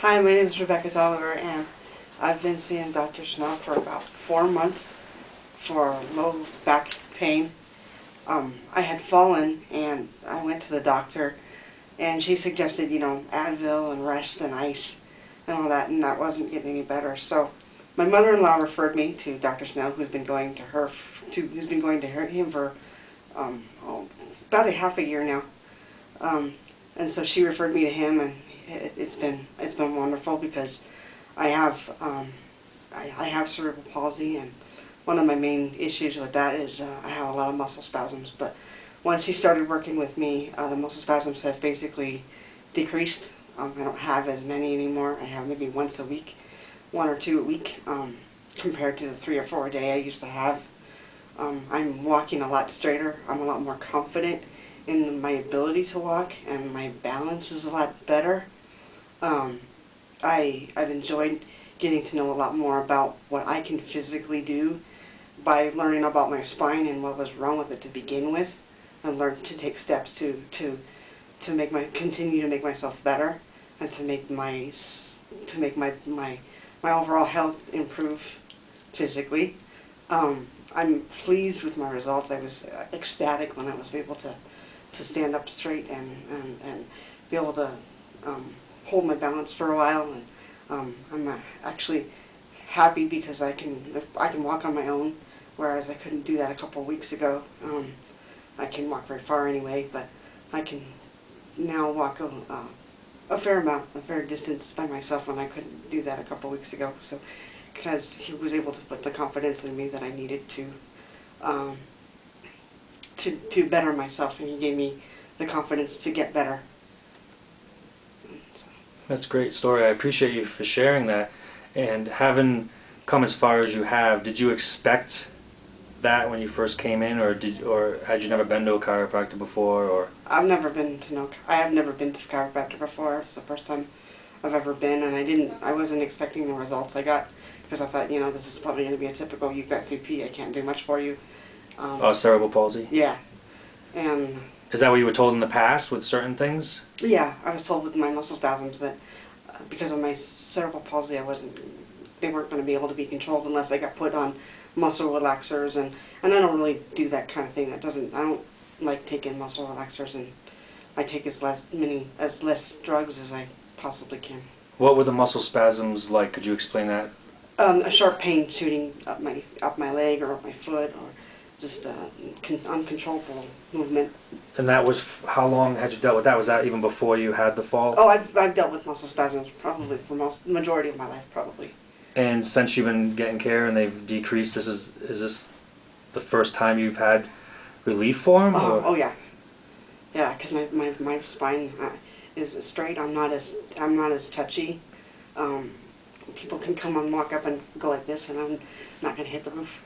Hi, my name is Rebecca Oliver, and I've been seeing Dr. Schnelle for about 4 months for low back pain. I had fallen, and I went to the doctor, and she suggested, Advil and rest and ice and all that, and that wasn't getting any better. So my mother-in-law referred me to Dr. Schnelle, who's been going to him for about a half a year now. And so she referred me to him, and it's been wonderful because I have cerebral palsy, and one of my main issues with that is I have a lot of muscle spasms. But once he started working with me, the muscle spasms have basically decreased. I don't have as many anymore. I have maybe once a week, 1 or 2 a week, compared to the 3 or 4 a day I used to have. I'm walking a lot straighter. I'm a lot more confident in my ability to walk, and my balance is a lot better. I've enjoyed getting to know a lot more about what I can physically do by learning about my spine and what was wrong with it to begin with, and learn to take steps to continue to make myself better, and to make my overall health improve physically. I'm pleased with my results. I was ecstatic when I was able to stand up straight and be able to hold my balance for a while. And I'm actually happy because I can walk on my own, whereas I couldn't do that a couple of weeks ago. I can walk very far anyway, but I can now walk a fair distance by myself when I couldn't do that a couple of weeks ago. So, because he was able to put the confidence in me that I needed to better myself, and he gave me the confidence to get better. So. That's a great story. I appreciate you for sharing that. And having come as far as you have, did you expect that when you first came in, or had you never been to a chiropractor before? Or I have never been to a chiropractor before. It's the first time I've ever been, and I wasn't expecting the results I got, because I thought, this is probably going to be a typical, you've got CP, I can't do much for you. Cerebral palsy? Yeah. And is that what you were told in the past with certain things? Yeah, I was told with my muscle spasms that because of my cerebral palsy, they weren't going to be able to be controlled unless I got put on muscle relaxers, and I don't really do that kind of thing. I don't like taking muscle relaxers, and I take as less drugs as I possibly can. What were the muscle spasms like? Could you explain that? A sharp pain shooting up my leg or up my foot, or just uncontrollable movement. And that was, how long had you dealt with that? Was that even before you had the fall? Oh, I've dealt with muscle spasms probably for majority of my life, probably. And since you've been getting care and they've decreased, is this the first time you've had relief for them? Oh yeah, yeah. Because my spine is straight. I'm not as touchy. People can come and walk up and go like this, and I'm not going to hit the roof.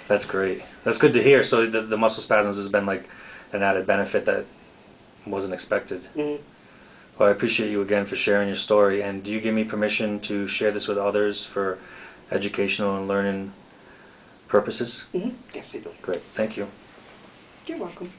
That's great. That's good to hear. So the muscle spasms has been like an added benefit that wasn't expected. Mm-hmm. Well, I appreciate you again for sharing your story. And do you give me permission to share this with others for educational and learning purposes? Mm-hmm. Yes, I do. Great. Thank you. You're welcome.